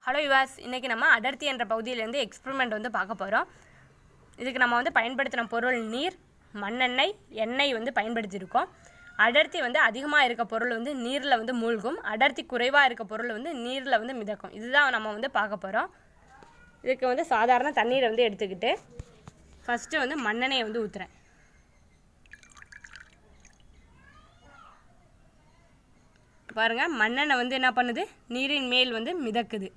Hello யுவாஸ், இன்றைக்கி நம்ம அடர்த்தி என்ற பகுதியிலேருந்து எக்ஸ்பெரிமெண்ட் வந்து பார்க்க போகிறோம். இதுக்கு நம்ம வந்து பயன்படுத்தின பொருள் நீர், மண்ணெண்ணெய், எண்ணெய் வந்து பயன்படுத்தியிருக்கோம். அடர்த்தி வந்து அதிகமாக இருக்க பொருள் வந்து நீரில் வந்து மூழ்கும், அடர்த்தி குறைவாக இருக்க பொருள் வந்து நீரில் வந்து மிதக்கும். இதுதான் நம்ம வந்து பார்க்க போகிறோம். இதுக்கு வந்து சாதாரண தண்ணீரை வந்து எடுத்துக்கிட்டு ஃபஸ்ட்டு வந்து மண்ணெண்ணெயை வந்து ஊற்றுறேன். பாருங்கள், மண்ணெண்ணெய் வந்து என்ன பண்ணுது, நீரின் மேல் வந்து மிதக்குது.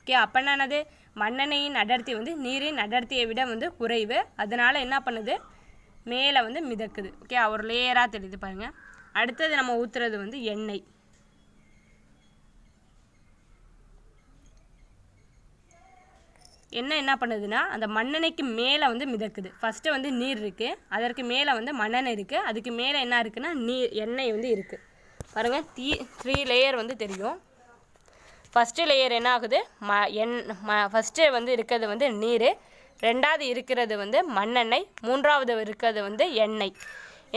ஓகே, அப்போ என்னது, மண்ணெண்ணெயின் அடர்த்தி வந்து நீரின் அடர்த்தியை விட வந்து குறைவு, அதனால் என்ன பண்ணுது, மேலே வந்து மிதக்குது. ஓகே, ஒரு லேயராக தெரியுது பாருங்கள். அடுத்தது நம்ம ஊற்றுறது வந்து எண்ணெய். எண்ணெய் என்ன பண்ணுதுன்னா அந்த மண்ணெண்ணெய்க்கு மேலே வந்து மிதக்குது. ஃபஸ்ட்டு வந்து நீர் இருக்குது, அதற்கு மேலே வந்து மண்ணெண்ணெய் இருக்குது, அதுக்கு மேலே என்ன இருக்குன்னா எண்ணெய் வந்து இருக்குது. பாருங்கள், 3 லேயர் வந்து தெரியும். ஃபஸ்ட்டு லேயர் என்ன ஆகுது, ஃபஸ்ட்டு வந்து இருக்கிறது வந்து நீர், ரெண்டாவது இருக்கிறது வந்து மண்ணெண்ணெய், மூன்றாவது இருக்கிறது வந்து எண்ணெய்.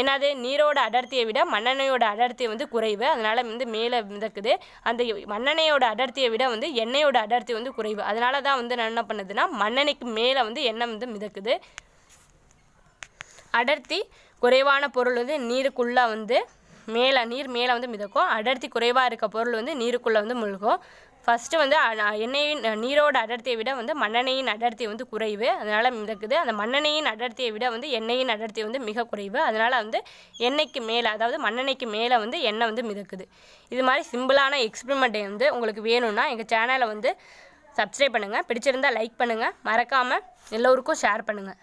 என்னது, நீரோட அடர்த்தியை விட மண்ணெண்ணெயோட அடர்த்தி வந்து குறைவு, அதனால் வந்து மேலே மிதக்குது. அந்த மண்ணெண்ணெயோட அடர்த்தியை விட வந்து எண்ணெயோட அடர்த்தி வந்து குறைவு, அதனால தான் வந்து என்ன பண்ணுதுன்னா மண்ணெண்ணெய்க்கு மேலே வந்து எண்ணெய் வந்து மிதக்குது. அடர்த்தி குறைவான பொருள் வந்து நீருக்குள்ளே வந்து நீர் மேலே வந்து மிதக்கும், அடர்த்தி குறைவாக இருக்க பொருள் வந்து நீருக்குள்ளே வந்து மூழ்கும். ஃபஸ்ட்டு வந்து நீரோட அடர்த்தியை விட வந்து மண்ணெண்ணெயின் அடர்த்தி வந்து குறைவு, அதனால் மிதக்குது. அந்த மண்ணெண்ணெயின் அடர்த்தியை விட வந்து எண்ணெயின் அடர்த்தி வந்து மிக குறைவு, அதனால் வந்து எண்ணெய்க்கு மேலே, அதாவது மண்ணெண்ணெய்க்கு மேலே வந்து எண்ணெய் வந்து மிதக்குது. இது மாதிரி சிம்பிளான எக்ஸ்பெரிமெண்ட்டை வந்து உங்களுக்கு வேணும்னா எங்கள் சேனலை வந்து சப்ஸ்கிரைப் பண்ணுங்கள், பிடிச்சிருந்தால் லைக் பண்ணுங்கள், மறக்காமல் எல்லோருக்கும் ஷேர் பண்ணுங்கள்.